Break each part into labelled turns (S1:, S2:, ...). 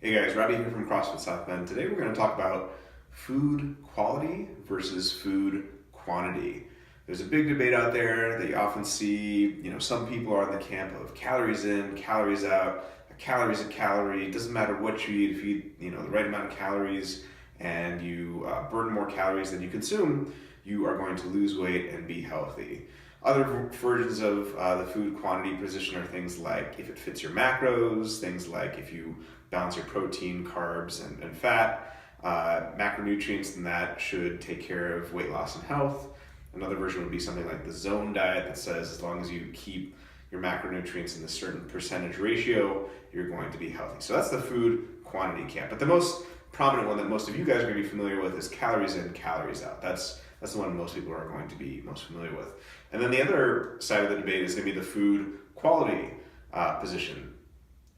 S1: Hey guys, Robbie here from CrossFit South Bend. Today we're going to talk about food quality versus food quantity. There's a big debate out there that you often see, some people are in the camp of calories in, calories out. A calorie is a calorie. It doesn't matter what you eat. If you eat, the right amount of calories and you burn more calories than you consume, you are going to lose weight and be healthy. Other versions of the food quantity position are things like if it fits your macros, things like if you balance your protein, carbs, and fat, macronutrients, and that should take care of weight loss and health. Another version would be something like the zone diet that says as long as you keep your macronutrients in a certain percentage ratio, you're going to be healthy. So that's the food quantity camp. But the most prominent one that most of you guys are going to be familiar with is calories in, calories out. That's the one most people are going to be most familiar with. And then the other side of the debate is going to be the food quality position.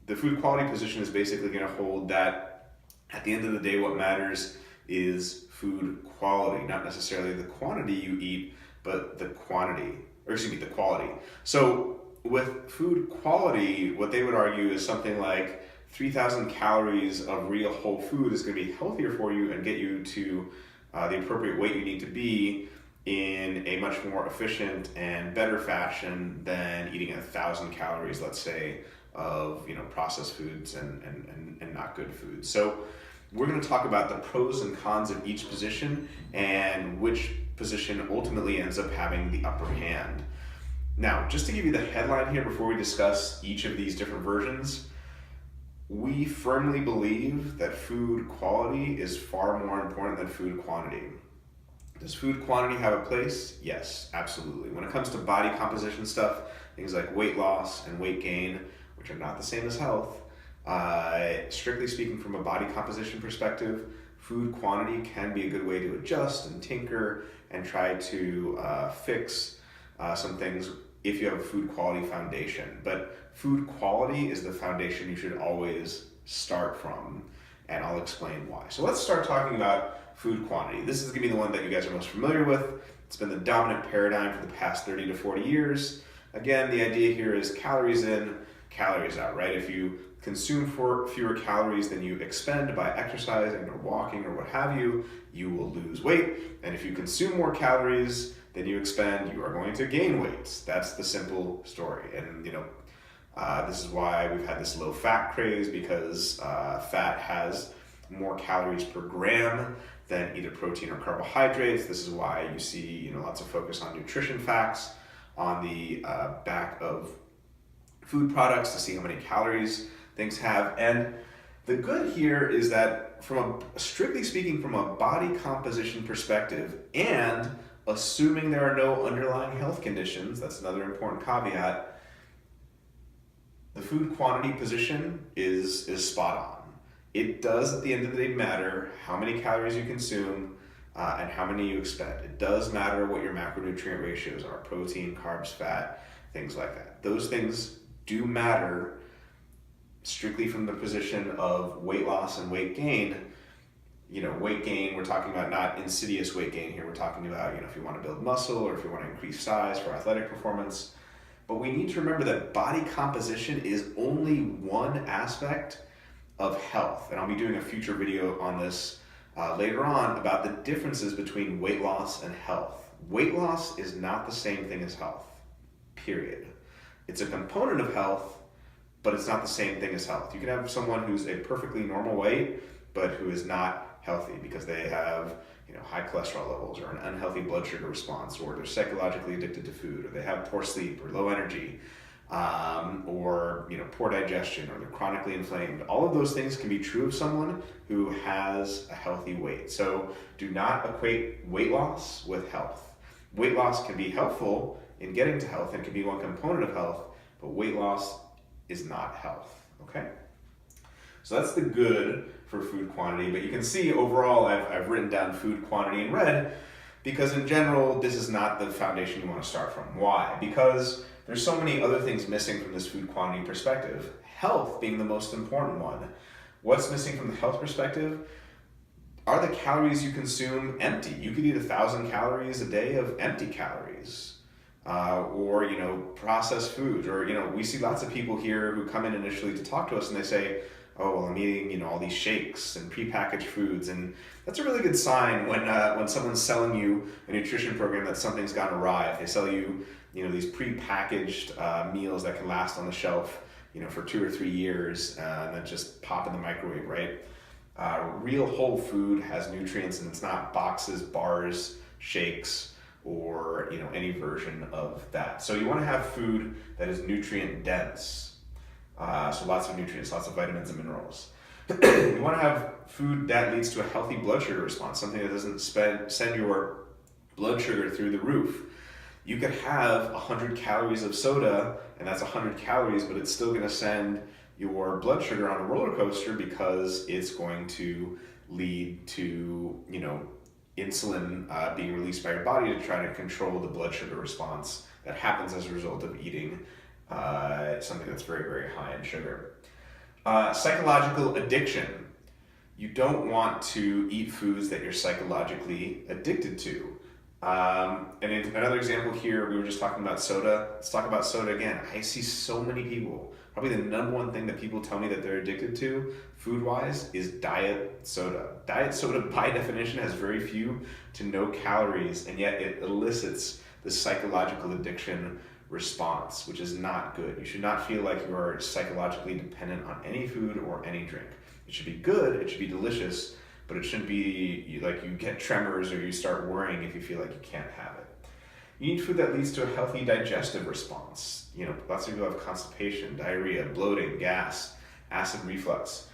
S1: The food quality position is basically going to hold that at the end of the day, what matters is food quality, not necessarily the quantity you eat, but the quality. So with food quality, what they would argue is something like 3,000 calories of real whole food is going to be healthier for you and get you to the appropriate weight you need to be in a much more efficient and better fashion than eating 1,000 calories, let's say, of processed foods and not good foods. So we're going to talk about the pros and cons of each position and which position ultimately ends up having the upper hand. Now, just to give you the headline here before we discuss each of these different versions, we firmly believe that food quality is far more important than food quantity. Does food quantity have a place? Yes, absolutely. When it comes to body composition stuff, things like weight loss and weight gain, which are not the same as health, strictly speaking from a body composition perspective, food quantity can be a good way to adjust and tinker and try to fix some things if you have a food quality foundation. But food quality is the foundation you should always start from, and I'll explain why. So let's start talking about food quantity. This is going to be the one that you guys are most familiar with. It's been the dominant paradigm for the past 30 to 40 years. Again, the idea here is calories in, calories out, right? If you consume fewer calories than you expend by exercising or walking or what have you, you will lose weight. And if you consume more calories than you expend, you are going to gain weight. That's the simple story. And this is why we've had this low fat craze, because fat has more calories per gram than either protein or carbohydrates. This is why you see lots of focus on nutrition facts on the back of food products to see how many calories things have. And the good here is that strictly speaking from a body composition perspective, and assuming there are no underlying health conditions, that's another important caveat, the food quantity position is spot on. It does at the end of the day matter how many calories you consume and how many you expend. It does matter what your macronutrient ratios are, protein, carbs, fat, things like that. Those things do matter strictly from the position of weight loss and weight gain. Weight gain, we're talking about not insidious weight gain here. We're talking about, if you want to build muscle or if you want to increase size for athletic performance. But we need to remember that body composition is only one aspect of health. And I'll be doing a future video on this later on about the differences between weight loss and health. Weight loss is not the same thing as health, period. It's a component of health, but it's not the same thing as health. You can have someone who's a perfectly normal weight, but who is not healthy because they have high cholesterol levels or an unhealthy blood sugar response, or they're psychologically addicted to food, or they have poor sleep or low energy, or poor digestion, or they're chronically inflamed. All of those things can be true of someone who has a healthy weight. So do not equate weight loss with health. Weight loss can be helpful in getting to health and can be one component of health, but weight loss is not health, okay? So that's the good for food quantity, but you can see overall I've written down food quantity in red because in general, this is not the foundation you want to start from. Why? Because there's so many other things missing from this food quantity perspective, health being the most important one. What's missing from the health perspective? Are the calories you consume empty? You could eat 1,000 calories a day of empty calories. Or processed foods, or we see lots of people here who come in initially to talk to us and they say, oh, well, I'm eating, all these shakes and prepackaged foods. And that's a really good sign when someone's selling you a nutrition program that something's gone awry. If they sell you, these prepackaged meals that can last on the shelf, for 2 or 3 years, and then just pop in the microwave, right? Real whole food has nutrients, and it's not boxes, bars, shakes, or any version of that. So you want to have food that is nutrient dense. So lots of nutrients, lots of vitamins and minerals. You want to have food that leads to a healthy blood sugar response, something that doesn't send your blood sugar through the roof. You could have 100 calories of soda, and that's 100 calories, but it's still going to send your blood sugar on a roller coaster because it's going to lead to, insulin being released by your body to try to control the blood sugar response that happens as a result of eating something that's very, very high in sugar. Psychological addiction. You don't want to eat foods that you're psychologically addicted to. And in another example here, we were just talking about soda. Let's talk about soda again. I see so many people, probably the number one thing that people tell me that they're addicted to, food-wise, is diet soda. Diet soda, by definition, has very few to no calories, and yet it elicits the psychological addiction response, which is not good. You should not feel like you are psychologically dependent on any food or any drink. It should be good, it should be delicious, but it shouldn't be like you get tremors or you start worrying if you feel like you can't have it. You need food that leads to a healthy digestive response. Lots of people have constipation, diarrhea, bloating, gas, acid reflux.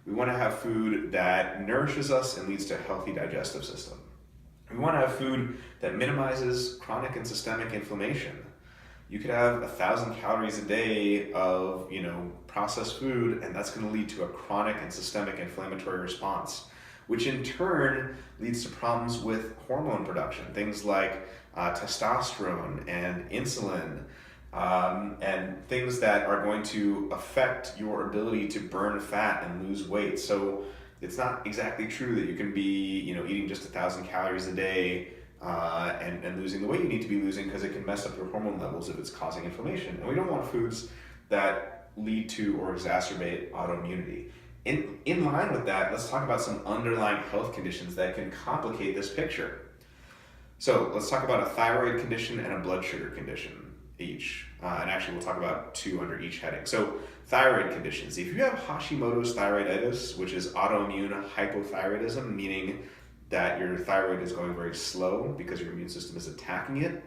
S1: We want to have food that nourishes us and leads to a healthy digestive system. We want to have food that minimizes chronic and systemic inflammation. You could have 1,000 calories a day of, processed food, and that's going to lead to a chronic and systemic inflammatory response, which in turn leads to problems with hormone production, things like testosterone and insulin, and things that are going to affect your ability to burn fat and lose weight. So it's not exactly true that you can be, eating just 1,000 calories a day and losing the weight you need to be losing, because it can mess up your hormone levels if it's causing inflammation. And we don't want foods that lead to or exacerbate autoimmunity. In line with that, let's talk about some underlying health conditions that can complicate this picture. So let's talk about a thyroid condition and a blood sugar condition each. And actually we'll talk about 2 under each heading. So thyroid conditions. If you have Hashimoto's thyroiditis, which is autoimmune hypothyroidism, meaning that your thyroid is going very slow because your immune system is attacking it,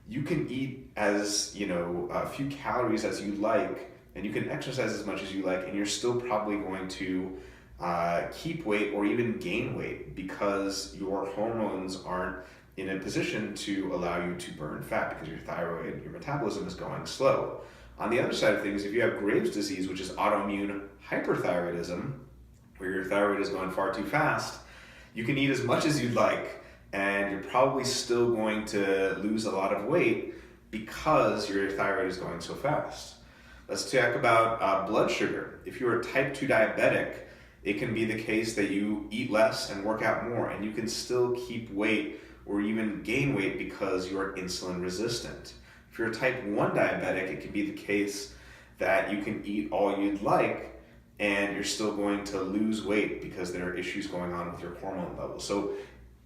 S1: you can eat as a few calories as you like, and you can exercise as much as you like, and you're still probably going to keep weight or even gain weight because your hormones aren't in a position to allow you to burn fat because your thyroid, your metabolism is going slow. On the other side of things, if you have Graves' disease, which is autoimmune hyperthyroidism, where your thyroid is going far too fast, you can eat as much as you'd like, and you're probably still going to lose a lot of weight because your thyroid is going so fast. Let's talk about blood sugar. If you're a type 2 diabetic, it can be the case that you eat less and work out more, and you can still keep weight or even gain weight because you're insulin resistant. If you're a type 1 diabetic, it can be the case that you can eat all you'd like and you're still going to lose weight because there are issues going on with your hormone levels. So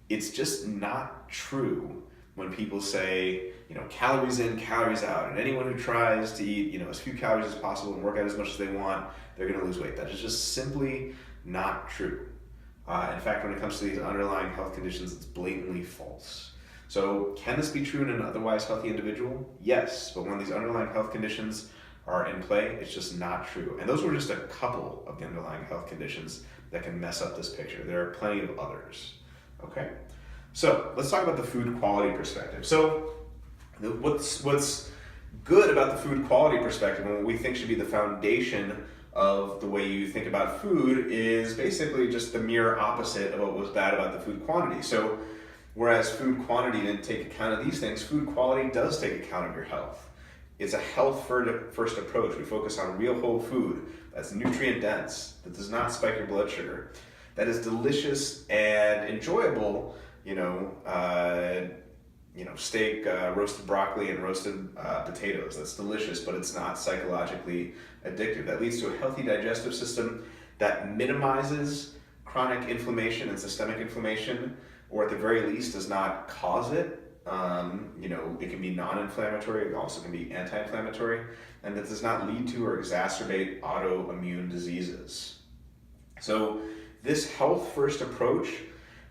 S1: it's just not true when people say, calories in, calories out, and anyone who tries to eat, as few calories as possible and work out as much as they want, they're going to lose weight. That is just simply not true. In fact, when it comes to these underlying health conditions, it's blatantly false. So can this be true in an otherwise healthy individual? Yes, but when these underlying health conditions are in play, it's just not true. And those were just a couple of the underlying health conditions that can mess up this picture. There are plenty of others, okay? So let's talk about the food quality perspective. So what's good about the food quality perspective and what we think should be the foundation of the way you think about food is basically just the mirror opposite of what was bad about the food quantity. So whereas food quantity didn't take account of these things, food quality does take account of your health. It's a health first approach. We focus on real whole food that's nutrient dense, that does not spike your blood sugar, that is delicious and enjoyable, steak, roasted broccoli, and roasted potatoes. That's delicious, but it's not psychologically addictive. That leads to a healthy digestive system that minimizes chronic inflammation and systemic inflammation, or at the very least does not cause it. It can be non-inflammatory, it also can be anti-inflammatory, and that does not lead to or exacerbate autoimmune diseases. So this health first approach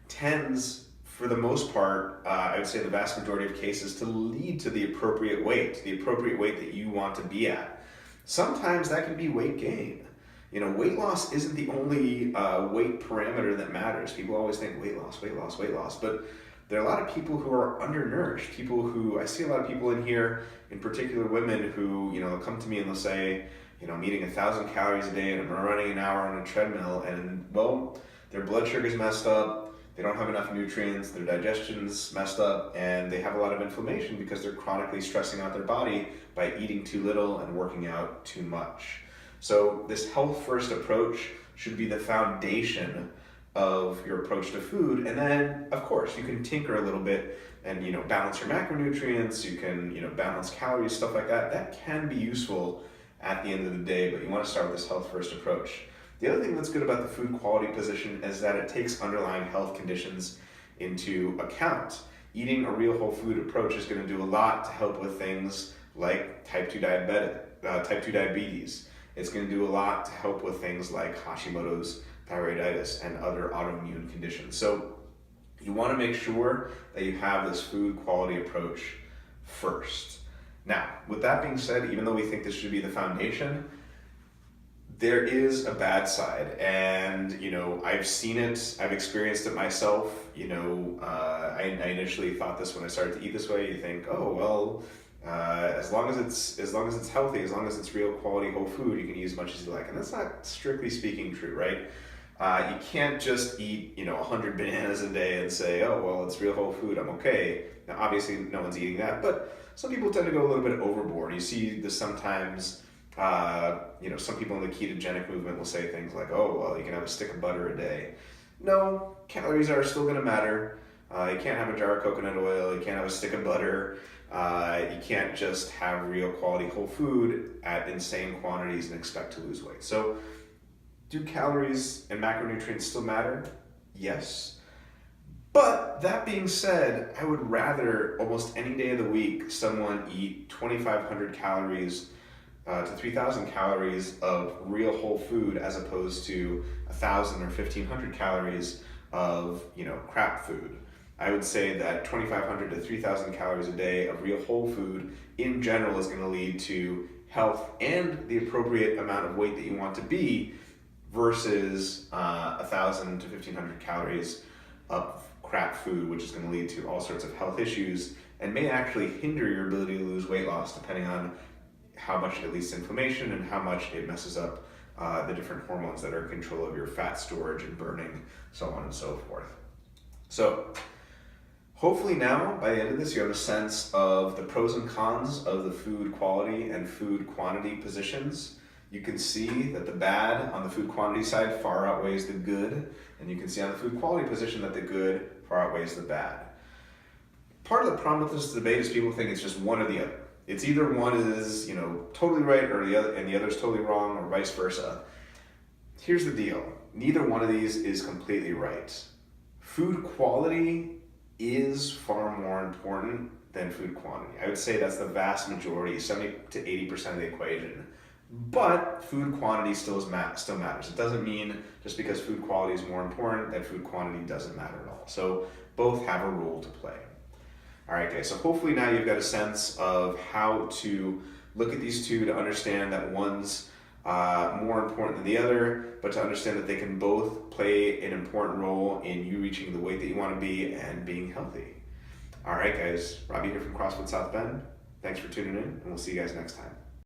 S1: tends, for the most part, I would say the vast majority of cases, to lead to the appropriate weight that you want to be at. Sometimes that can be weight gain. Weight loss isn't the only weight parameter that matters. People always think weight loss, but there are a lot of people who are undernourished. I see a lot of people in here, in particular women, who, they'll come to me and they'll say, I'm eating 1,000 calories a day and I'm running an hour on a treadmill, and well, their blood sugar's messed up, they don't have enough nutrients, their digestion's messed up, and they have a lot of inflammation because they're chronically stressing out their body by eating too little and working out too much. So this health first approach should be the foundation of your approach to food, and then of course you can tinker a little bit and balance your macronutrients, you can balance calories, stuff like that. That can be useful at the end of the day, but you want to start with this health first approach. The other thing that's good about the food quality position is that it takes underlying health conditions into account. Eating a real whole food approach is going to do a lot to help with things like type 2 diabetes. It's going to do a lot to help with things like Hashimoto's thyroiditis and other autoimmune conditions. So you want to make sure that you have this food quality approach first. Now, with that being said, even though we think this should be the foundation, there is a bad side, and I've seen it, I've experienced it myself. I initially thought this when I started to eat this way. You think, oh well, as long as it's healthy, as long as it's real quality whole food, you can eat as much as you like, and that's not strictly speaking true, right? You can't just eat 100 bananas a day and say, oh well, it's real whole food, I'm okay. Now obviously no one's eating that, but some people tend to go a little bit overboard. You see this sometimes. Some people in the ketogenic movement will say things like, oh, well, you can have a stick of butter a day. No, calories are still going to matter. You can't have a jar of coconut oil. You can't have a stick of butter. You can't just have real quality whole food at insane quantities and expect to lose weight. So do calories and macronutrients still matter? Yes. But that being said, I would rather almost any day of the week someone eat 2,500 calories to 3,000 calories of real whole food as opposed to 1,000 or 1,500 calories of crap food. I would say that 2,500 to 3,000 calories a day of real whole food in general is going to lead to health and the appropriate amount of weight that you want to be, versus 1,000 to 1,500 calories of crap food, which is going to lead to all sorts of health issues and may actually hinder your ability to lose weight loss, depending on how much it leads to inflammation and how much it messes up the different hormones that are in control of your fat storage and burning, so on and so forth. So hopefully now, by the end of this, you have a sense of the pros and cons of the food quality and food quantity positions. You can see that the bad on the food quantity side far outweighs the good, and you can see on the food quality position that the good far outweighs the bad. Part of the problem with this debate is people think it's just one or the other. It's either one is, totally right, or the other, and the other is totally wrong, or vice versa. Here's the deal. Neither one of these is completely right. Food quality is far more important than food quantity. I would say that's the vast majority, 70 to 80% of the equation. But food quantity still matters. It doesn't mean just because food quality is more important that food quantity doesn't matter at all. So both have a role to play. All right, guys, so hopefully now you've got a sense of how to look at these two to understand that one's more important than the other, but to understand that they can both play an important role in you reaching the weight that you want to be and being healthy. All right, guys, Robbie here from CrossFit South Bend. Thanks for tuning in, and we'll see you guys next time.